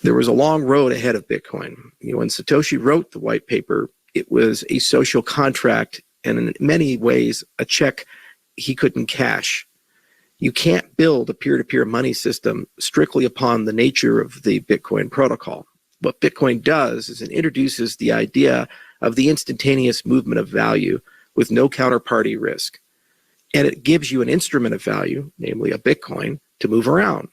There was a long road ahead of Bitcoin. When Satoshi wrote the white paper, it was a social contract and in many ways a check he couldn't cash. You can't build a peer-to-peer money system strictly upon the nature of the Bitcoin protocol. What Bitcoin does is it introduces the idea of the instantaneous movement of value with no counterparty risk. And it gives you an instrument of value, namely a Bitcoin, to move around.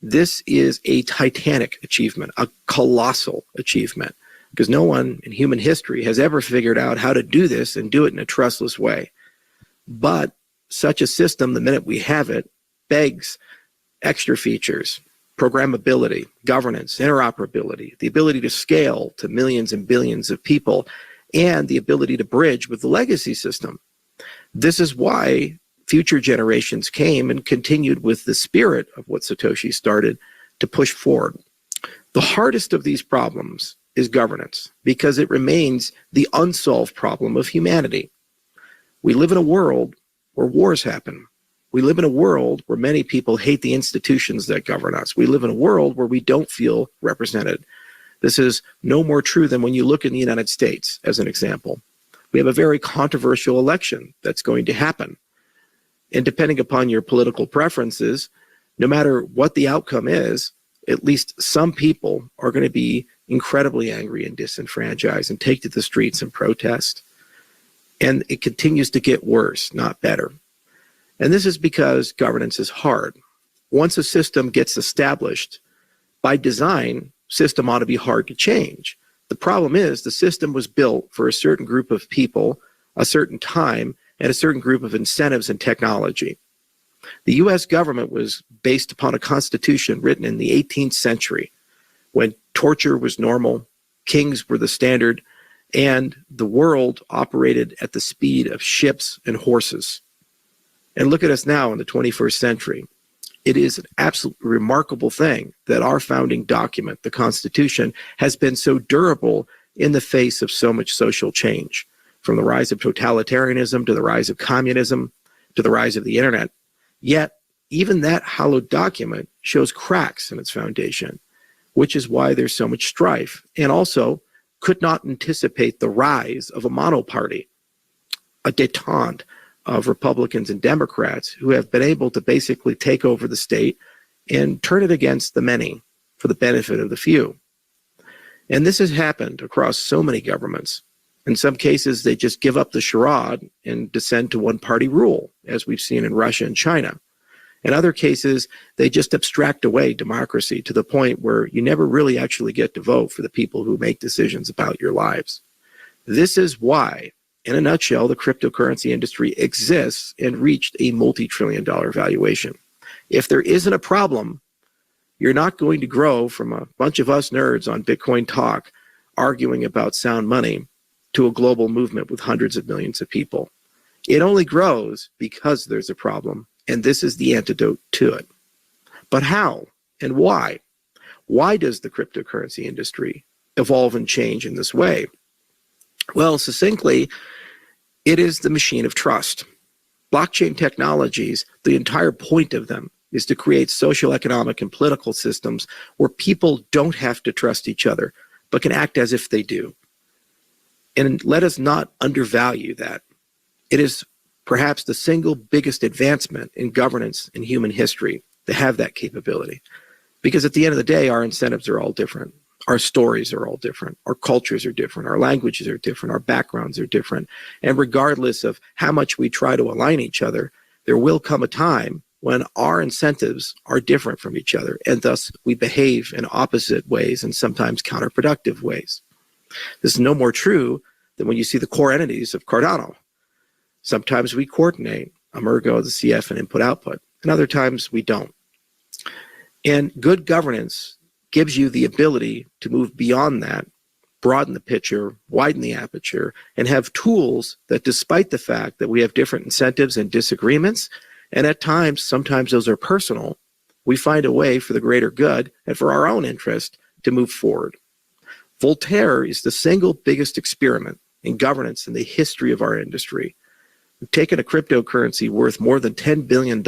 This is a titanic achievement, a colossal achievement, because no one in human history has ever figured out how to do this and do it in a trustless way. But such a system, the minute we have it, begs extra features: programmability, governance, interoperability, the ability to scale to millions and billions of people, and the ability to bridge with the legacy system. This is why future generations came and continued with the spirit of what Satoshi started to push forward. The hardest of these problems is governance, because it remains the unsolved problem of humanity. We live in a world where wars happen. We live in a world where many people hate the institutions that govern us. We live in a world where we don't feel represented. This is no more true than when you look in the United States, as an example. We have a very controversial election that's going to happen. And depending upon your political preferences, no matter what the outcome is, at least some people are going to be incredibly angry and disenfranchised and take to the streets and protest. And it continues to get worse, not better. And this is because governance is hard. Once a system gets established, by design, system ought to be hard to change. The problem is the system was built for a certain group of people, a certain time, and a certain group of incentives and technology. The US government was based upon a constitution written in the 18th century, when torture was normal, kings were the standard, and the world operated at the speed of ships and horses. And look at us now in the 21st century. It is an absolutely remarkable thing that our founding document, the Constitution, has been so durable in the face of so much social change, from the rise of totalitarianism to the rise of communism to the rise of the internet. Yet, even that hallowed document shows cracks in its foundation, which is why there's so much strife, and also could not anticipate the rise of a monoparty, a détente of Republicans and Democrats who have been able to basically take over the state and turn it against the many for the benefit of the few. And this has happened across so many governments. In some cases, they just give up the charade and descend to one-party rule, as we've seen in Russia and China. In other cases, they just abstract away democracy to the point where you never really actually get to vote for the people who make decisions about your lives. This is why, in a nutshell, the cryptocurrency industry exists and reached a multi-trillion-dollar valuation. If there isn't a problem, you're not going to grow from a bunch of us nerds on Bitcoin Talk arguing about sound money to a global movement with hundreds of millions of people. It only grows because there's a problem, and this is the antidote to it. But how and why? Why does the cryptocurrency industry evolve and change in this way? Well, succinctly, it is the machine of trust. Blockchain technologies, the entire point of them is to create social, economic, and political systems where people don't have to trust each other, but can act as if they do. And let us not undervalue that. It is perhaps the single biggest advancement in governance in human history to have that capability. Because at the end of the day, our incentives are all different. Our stories are all different. Our cultures are different. Our languages are different. Our backgrounds are different. And regardless of how much we try to align each other, there will come a time when our incentives are different from each other, and thus we behave in opposite ways and sometimes counterproductive ways. This is no more true than when you see the core entities of Cardano. Sometimes we coordinate, Emergo, the CF, and input-output, and other times we don't. And good governance gives you the ability to move beyond that, broaden the picture, widen the aperture, and have tools that, despite the fact that we have different incentives and disagreements, and at times, sometimes those are personal, we find a way for the greater good and for our own interest to move forward. Voltaire is the single biggest experiment in governance in the history of our industry. We've taken a cryptocurrency worth more than $10 billion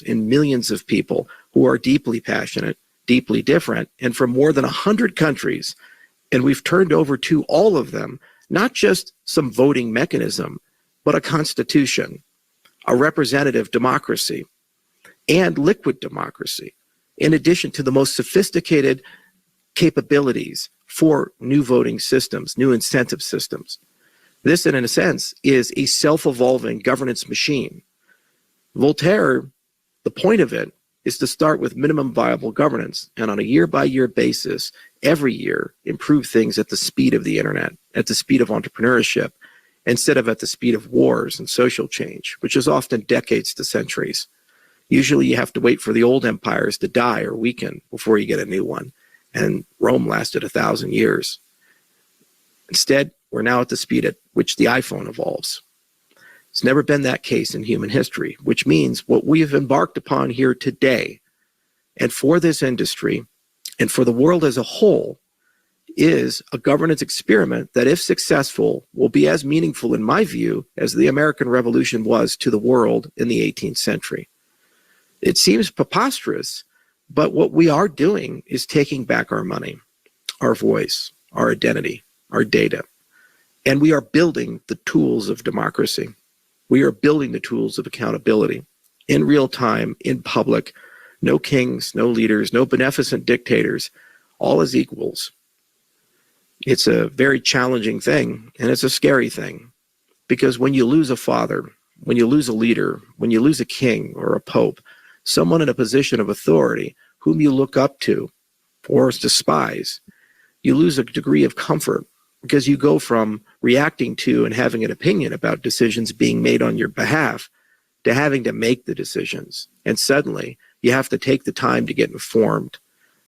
in millions of people who are deeply passionate deeply different and from more than 100 countries. And we've turned over to all of them, not just some voting mechanism, but a constitution, a representative democracy, and liquid democracy, in addition to the most sophisticated capabilities for new voting systems, new incentive systems. This, in a sense, is a self-evolving governance machine. Voltaire, the point of it is to start with minimum viable governance and on a year-by-year basis, every year, improve things at the speed of the internet, at the speed of entrepreneurship, instead of at the speed of wars and social change, which is often decades to centuries. Usually you have to wait for the old empires to die or weaken before you get a new one. And Rome lasted 1,000 years. Instead, we're now at the speed at which the iPhone evolves. It's never been that case in human history, which means what we have embarked upon here today, and for this industry, and for the world as a whole, is a governance experiment that, if successful, will be as meaningful, in my view, as the American Revolution was to the world in the 18th century. It seems preposterous, but what we are doing is taking back our money, our voice, our identity, our data, and we are building the tools of democracy. We are building the tools of accountability in real time, in public. No kings, no leaders, no beneficent dictators, all as equals. It's a very challenging thing, and it's a scary thing, because when you lose a father, when you lose a leader, when you lose a king or a pope, someone in a position of authority whom you look up to or despise, you lose a degree of comfort, because you go from reacting to and having an opinion about decisions being made on your behalf to having to make the decisions. And suddenly you have to take the time to get informed,